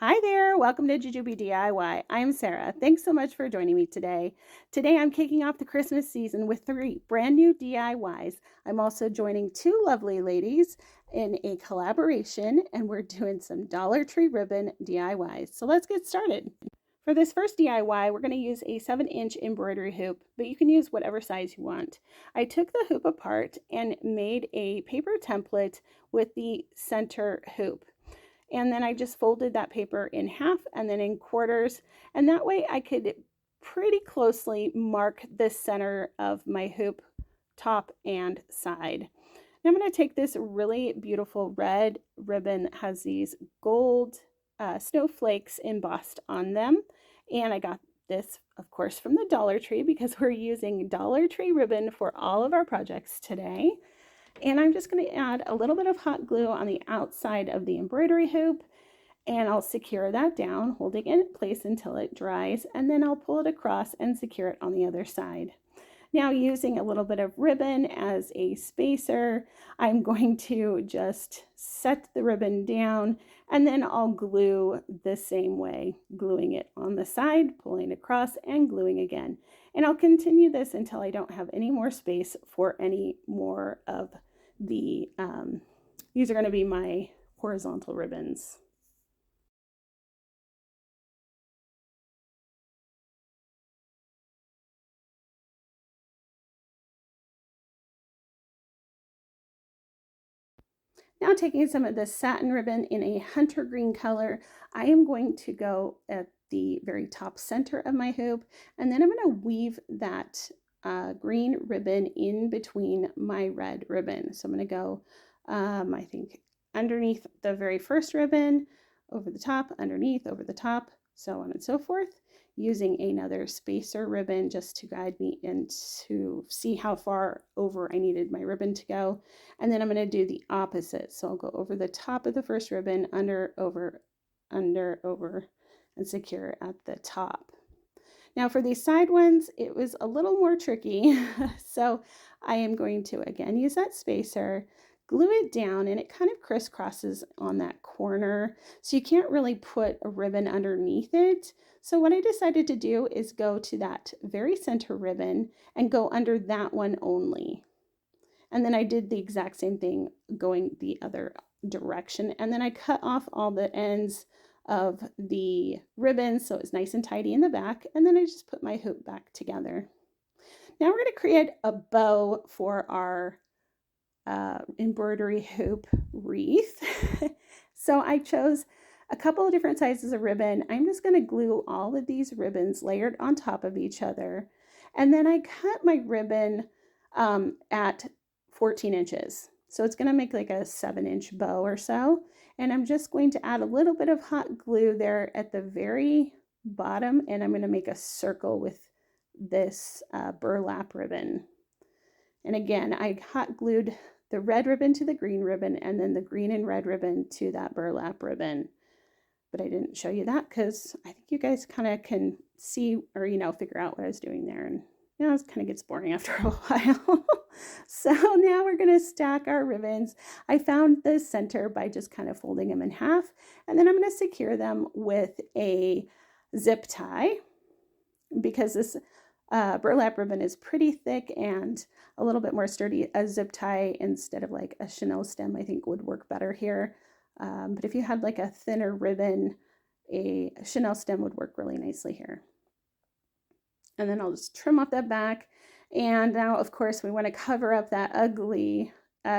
Hi there, welcome to Jujubee DIY. I'm Sarah. Thanks so much for joining me today. Today I'm kicking off the Christmas season with 3 brand new DIYs. I'm also joining 2 lovely ladies in a collaboration, and we're doing some Dollar Tree ribbon DIYs. So let's get started. For this first DIY, we're going to use a 7-inch embroidery hoop, but you can use whatever size you want. I took the hoop apart and made a paper template with the center hoop. And then I just folded that paper in half and then in quarters. And that way I could pretty closely mark the center of my hoop, top and side. Now I'm going to take this really beautiful red ribbon that has these gold snowflakes embossed on them. And I got this, of course, from the Dollar Tree because we're using Dollar Tree ribbon for all of our projects today. And I'm just going to add a little bit of hot glue on the outside of the embroidery hoop, and I'll secure that down, holding it in place until it dries, and then I'll pull it across and secure it on the other side. Now, using a little bit of ribbon as a spacer, I'm going to just set the ribbon down, and then I'll glue the same way, gluing it on the side, pulling across, and gluing again. And I'll continue this until I don't have any more space for any more of the, these are going to be my horizontal ribbons. Now taking some of this satin ribbon in a hunter green color, I am going to go at the very top center of my hoop, and then I'm going to weave that green ribbon in between my red ribbon. So I'm going to go, I think, underneath the very first ribbon, over the top, underneath, over the top, so on and so forth, using another spacer ribbon just to guide me and to see how far over I needed my ribbon to go. And then I'm going to do the opposite. So I'll go over the top of the first ribbon, under, over, and secure at the top. Now for these side ones, it was a little more tricky. So I am going to, again, use that spacer, glue it down, and it kind of crisscrosses on that corner. So you can't really put a ribbon underneath it. So what I decided to do is go to that very center ribbon and go under that one only. And then I did the exact same thing going the other direction. And then I cut off all the ends of the ribbon so it's nice and tidy in the back. And then I just put my hoop back together. Now we're going to create a bow for our embroidery hoop wreath. So I chose a couple of different sizes of ribbon. I'm just going to glue all of these ribbons layered on top of each other. And then I cut my ribbon at 14 inches. So it's going to make like a 7-inch bow or so. And I'm just going to add a little bit of hot glue there at the very bottom. And I'm going to make a circle with this burlap ribbon. And again, I hot glued the red ribbon to the green ribbon and then the green and red ribbon to that burlap ribbon. But I didn't show you that because I think you guys kind of can see or, figure out what I was doing there. And, it kind of gets boring after a while. So now we're going to stack our ribbons. I found the center by just kind of folding them in half. And then I'm going to secure them with a zip tie because this burlap ribbon is pretty thick and a little bit more sturdy. A zip tie instead of like a chenille stem I think would work better here. But if you had like a thinner ribbon, a chenille stem would work really nicely here. And then I'll just trim off that back. And now, of course, we want to cover up that ugly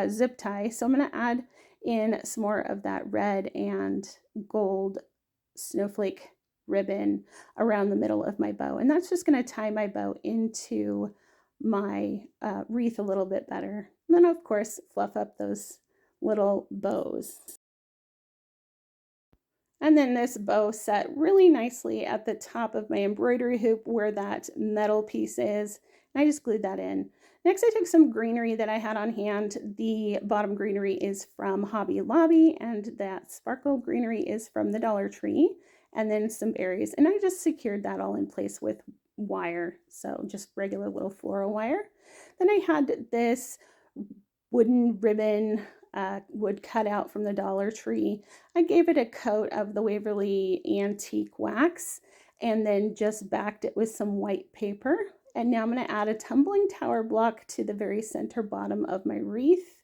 zip tie. So I'm going to add in some more of that red and gold snowflake ribbon around the middle of my bow. And that's just going to tie my bow into my wreath a little bit better. And then, of course, fluff up those little bows. And then this bow set really nicely at the top of my embroidery hoop where that metal piece is. And I just glued that in. Next, I took some greenery that I had on hand. The bottom greenery is from Hobby Lobby, and that sparkle greenery is from the Dollar Tree, and then some berries. And I just secured that all in place with wire, so just regular little floral wire. Then I had this wooden ribbon wood cutout from the Dollar Tree. I gave it a coat of the Waverly Antique Wax and then just backed it with some white paper. And now I'm going to add a tumbling tower block to the very center bottom of my wreath.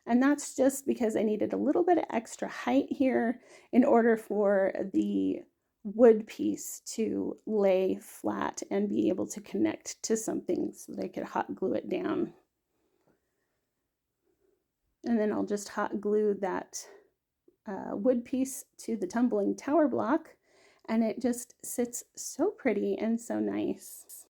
And that's just because I needed a little bit of extra height here in order for the wood piece to lay flat and be able to connect to something so that I could hot glue it down. And then I'll just hot glue that wood piece to the tumbling tower block, and it just sits so pretty and so nice.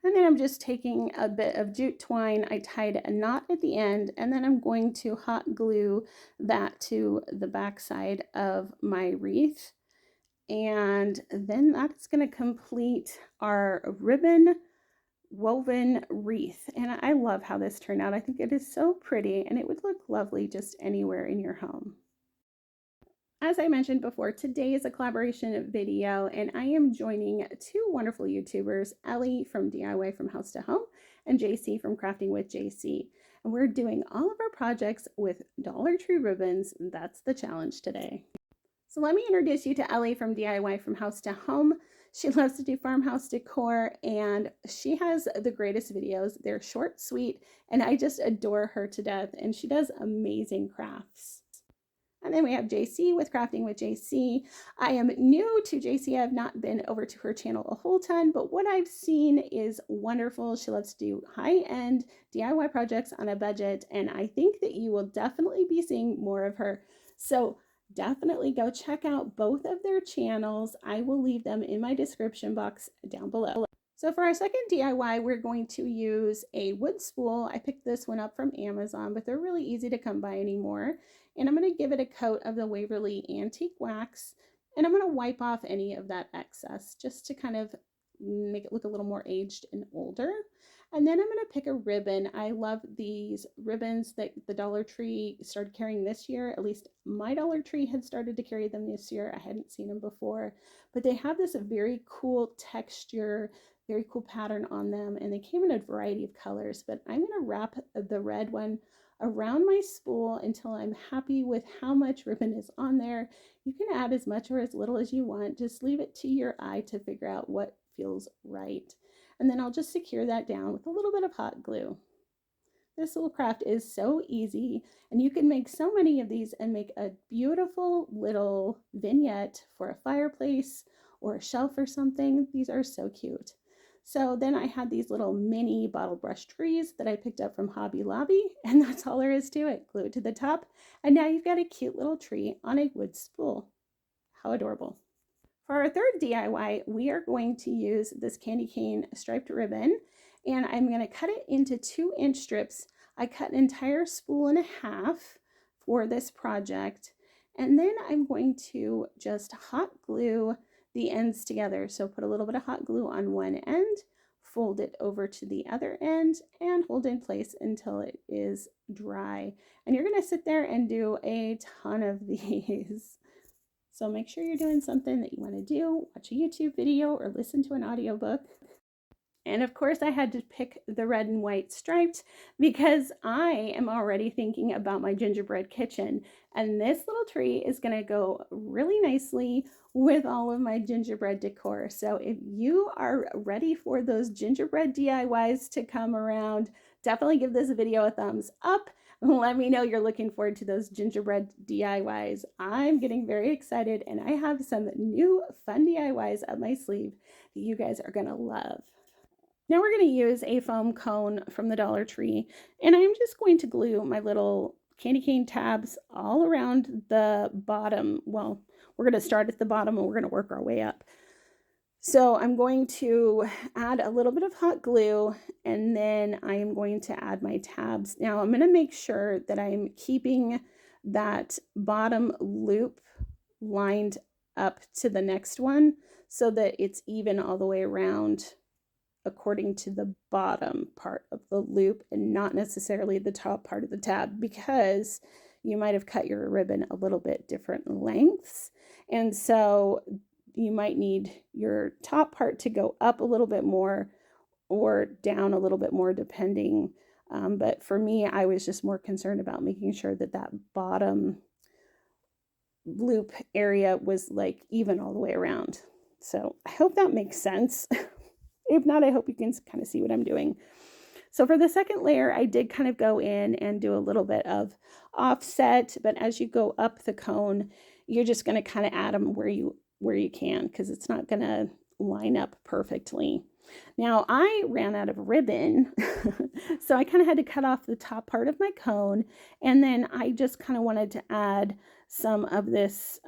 And then I'm just taking a bit of jute twine. I tied a knot at the end, and then I'm going to hot glue that to the back side of my wreath. And then that's going to complete our ribbon woven wreath. And I love how this turned out. I think it is so pretty, and it would look lovely just anywhere in your home. As I mentioned before, today is a collaboration video, and I am joining two wonderful YouTubers, Ellie from DIY from House to Home and JC from Crafting with JC. And we're doing all of our projects with Dollar Tree ribbons. That's the challenge today. So let me introduce you to Ellie from DIY from House to Home. She loves to do farmhouse decor, and she has the greatest videos. They're short, sweet, and I just adore her to death, and she does amazing crafts. And then we have JC with Crafting with JC. I am new to JC. I have not been over to her channel a whole ton, but what I've seen is wonderful. She loves to do high-end DIY projects on a budget, and I think that you will definitely be seeing more of her. So definitely go check out both of their channels. I will leave them in my description box down below. So for our second DIY, we're going to use a wood spool. I picked this one up from Amazon, but they're really easy to come by anymore. And I'm going to give it a coat of the Waverly Antique Wax, and I'm going to wipe off any of that excess just to kind of make it look a little more aged and older. And then I'm going to pick a ribbon. I love these ribbons that the Dollar Tree started carrying this year. At least my Dollar Tree had started to carry them this year. I hadn't seen them before, but they have this very cool texture, very cool pattern on them, and they came in a variety of colors. But I'm going to wrap the red one around my spool until I'm happy with how much ribbon is on there. You can add as much or as little as you want. Just leave it to your eye to figure out what feels right. And then I'll just secure that down with a little bit of hot glue. This little craft is so easy, and you can make so many of these and make a beautiful little vignette for a fireplace or a shelf or something. These are so cute. So then I had these little mini bottle brush trees that I picked up from Hobby Lobby, and that's all there is to it. Glue it to the top, and now you've got a cute little tree on a wood spool. How adorable. For our third DIY, we are going to use this candy cane striped ribbon, and I'm going to cut it into 2-inch strips. I cut an entire spool and a half for this project, and then I'm going to just hot glue the ends together. So put a little bit of hot glue on one end, fold it over to the other end, and hold in place until it is dry. And you're going to sit there and do a ton of these. So make sure you're doing something that you want to do, watch a YouTube video or listen to an audiobook. And of course I had to pick the red and white striped because I am already thinking about my gingerbread kitchen. And this little tree is going to go really nicely with all of my gingerbread decor. So if you are ready for those gingerbread DIYs to come around, definitely give this video a thumbs up. Let me know you're looking forward to those gingerbread DIYs. I'm getting very excited, and I have some new fun DIYs up my sleeve that you guys are going to love. Now we're going to use a foam cone from the Dollar Tree, and I'm just going to glue my little candy cane tabs all around the bottom. Well, we're going to start at the bottom and we're going to work our way up. So I'm going to add a little bit of hot glue, and then I am going to add my tabs. Now I'm going to make sure that I'm keeping that bottom loop lined up to the next one so that it's even all the way around according to the bottom part of the loop and not necessarily the top part of the tab, because you might have cut your ribbon a little bit different lengths. And so you might need your top part to go up a little bit more or down a little bit more depending. But for me, I was just more concerned about making sure that that bottom loop area was like even all the way around. So I hope that makes sense. If not, I hope you can kind of see what I'm doing. So for the second layer, I did kind of go in and do a little bit of offset, but as you go up the cone, you're just going to kind of add them where you can, because it's not going to line up perfectly. Now I ran out of ribbon, so I kind of had to cut off the top part of my cone, and then I just kind of wanted to add some of this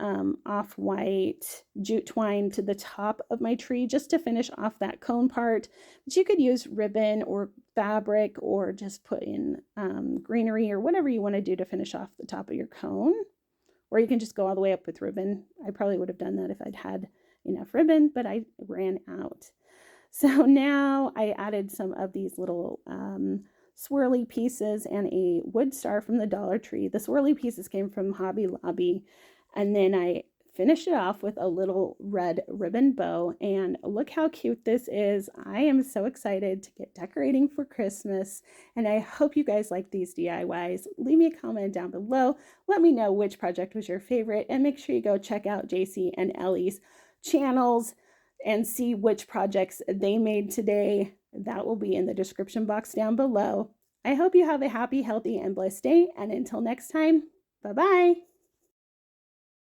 off-white jute twine to the top of my tree just to finish off that cone part. But you could use ribbon or fabric or just put in greenery or whatever you want to do to finish off the top of your cone. Or you can just go all the way up with ribbon. I probably would have done that if I'd had enough ribbon, but I ran out. So now I added some of these little swirly pieces and a wood star from the Dollar Tree. The swirly pieces came from Hobby Lobby. And then I finished it off with a little red ribbon bow. And look how cute this is. I am so excited to get decorating for Christmas. And I hope you guys like these DIYs. Leave me a comment down below. Let me know which project was your favorite. And make sure you go check out JC and Ellie's channels and see which projects they made today. That will be in the description box down below. I hope you have a happy, healthy, and blessed day. And until next time, bye-bye.